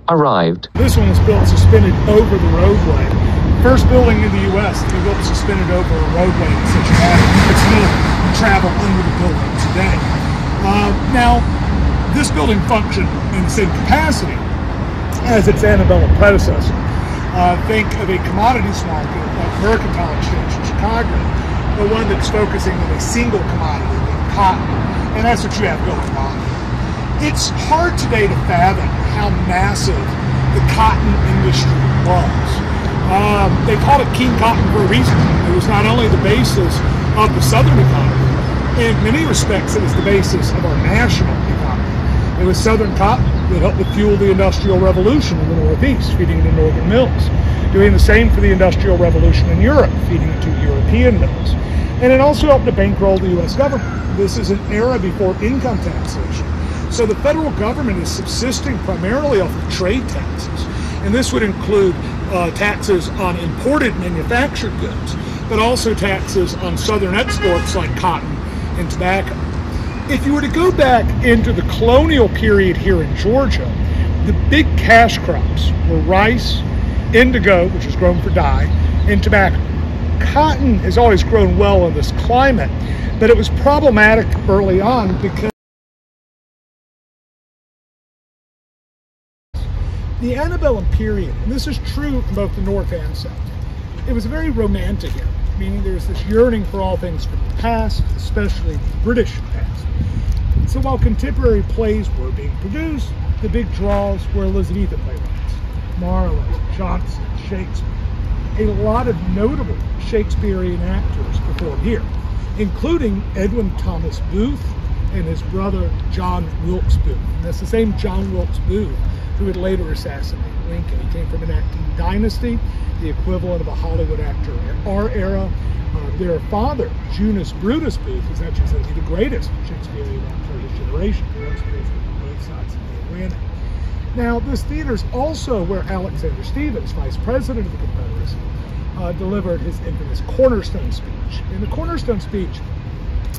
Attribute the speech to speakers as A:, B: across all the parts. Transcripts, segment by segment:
A: arrived.
B: This one was built suspended over the roadway. First building in the U.S. to be built suspended over a roadway in Cincinnati. It's still travel under the building today. Now, this building functioned in the same capacity as its antebellum predecessor. Think of a commodities market like Mercantile Exchange in Chicago, but one that's focusing on a single commodity, like cotton, and that's what you have going on. It's hard today to fathom how massive the cotton industry was. They called it King Cotton for a reason. It was not only the basis of the Southern economy, in many respects it was the basis of our national economy. It was Southern cotton that helped to fuel the Industrial Revolution in the Northeast, feeding into northern mills. Doing the same for the Industrial Revolution in Europe, feeding into European mills. And it also helped to bankroll the U.S. government. This is an era before income taxation. So the federal government is subsisting primarily off of trade taxes. And this would include taxes on imported manufactured goods, but also taxes on Southern exports like cotton and tobacco. If you were to go back into the colonial period here in Georgia, the big cash crops were rice, indigo, which is grown for dye, and tobacco. Cotton has always grown well in this climate, but it was problematic early on because the antebellum period, and this is true in both the North and South, it was a very romantic era, meaning there's this yearning for all things from the past, especially the British past. So while contemporary plays were being produced, the big draws were Elizabethan playwrights, Marlowe, Johnson, Shakespeare. A lot of notable Shakespearean actors performed here, including Owens-Thomas Booth and his brother John Wilkes Booth. And that's the same John Wilkes Booth who would later assassinate Lincoln. He came from an acting dynasty, the equivalent of a Hollywood actor in our era. Their father, Junius Brutus Booth, was actually said to be the greatest Shakespearean actor of his generation. He was on both sides of the Atlantic. Now, this theater is also where Alexander Stephens, vice president of the Confederacy, delivered his infamous Cornerstone speech. And the Cornerstone speech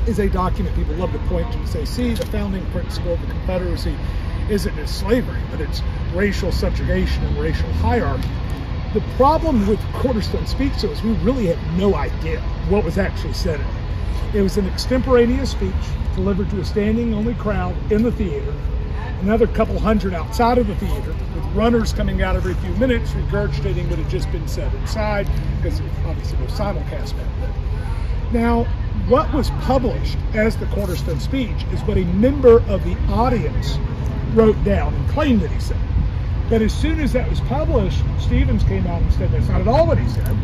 B: is a document people love to point to and say, see, the founding principle of the Confederacy isn't just slavery, but it's racial subjugation and racial hierarchy. The problem with Cornerstone speech is we really had no idea what was actually said in it. It was an extemporaneous speech delivered to a standing only crowd in the theater, another couple hundred outside of the theater, with runners coming out every few minutes regurgitating what had just been said inside, because obviously no simulcast back then. Now, what was published as the Cornerstone speech is what a member of the audience wrote down and claimed that he said. But as soon as that was published, Stephens came out and said that's not at all what he said,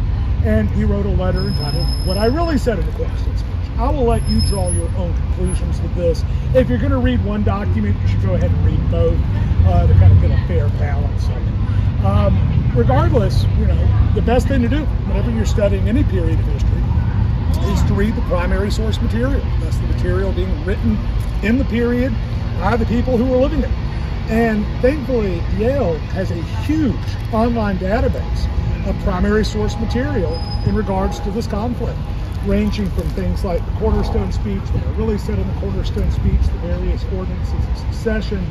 B: and he wrote a letter entitled What I Really Said in the Cornerstone Speech. I will let you draw your own conclusions with this. If you're going to read one document, you should go ahead and read both to kind of get a fair balance of it. Regardless, you know, the best thing to do whenever you're studying any period of history is to read the primary source material. That's the material being written in the period by the people who were living it. And thankfully, Yale has a huge online database of primary source material in regards to this conflict, ranging from things like the Cornerstone speech, what I really said in the Cornerstone speech, the various ordinances of secession,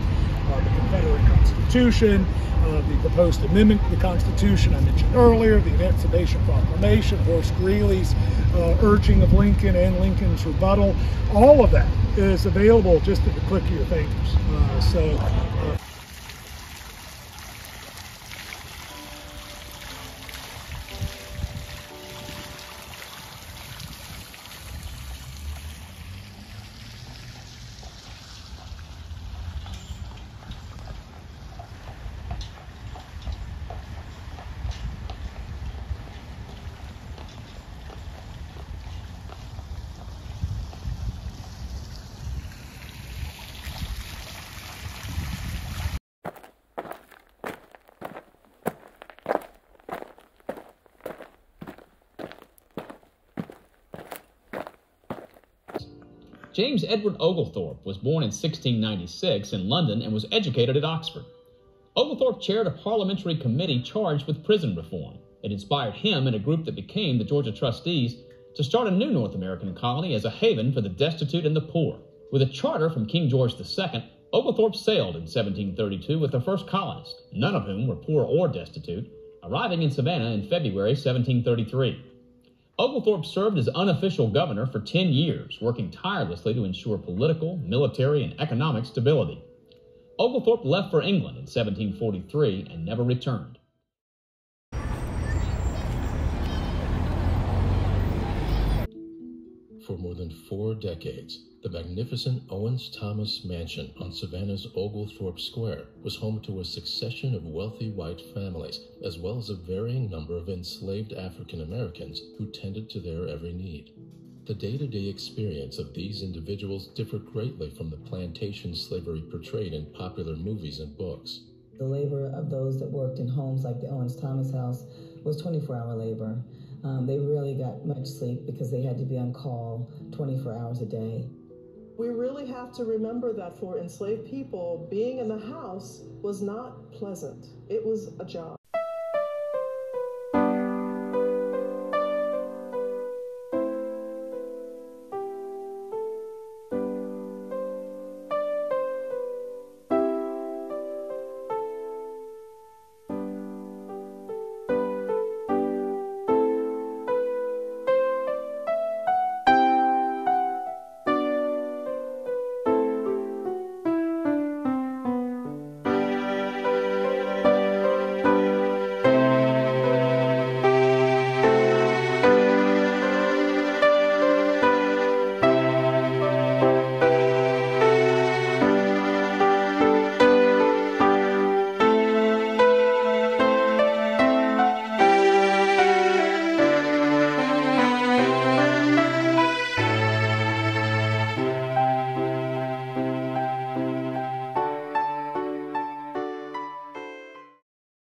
B: the Confederate Constitution, the proposed amendment to the Constitution I mentioned earlier, the Emancipation Proclamation, Horace Greeley's urging of Lincoln and Lincoln's rebuttal. All of that is available just at the click of your fingers.
C: James Edward Oglethorpe was born in 1696 in London and was educated at Oxford. Oglethorpe chaired a parliamentary committee charged with prison reform. It inspired him and a group that became the Georgia Trustees to start a new North American colony as a haven for the destitute and the poor. With a charter from King George II, Oglethorpe sailed in 1732 with the first colonists, none of whom were poor or destitute, arriving in Savannah in February 1733. Oglethorpe served as unofficial governor for 10 years, working tirelessly to ensure political, military, and economic stability. Oglethorpe left for England in 1743 and never returned.
A: For more than 4 decades, the magnificent Owens-Thomas mansion on Savannah's Oglethorpe Square was home to a succession of wealthy white families, as well as a varying number of enslaved African Americans who tended to their every need. The day-to-day experience of these individuals differed greatly from the plantation slavery portrayed in popular movies and books.
D: The labor of those that worked in homes like the Owens-Thomas house was 24-hour labor. They rarely got much sleep because they had to be on call 24 hours a day.
E: We really have to remember that for enslaved people, being in the house was not pleasant. It was a job.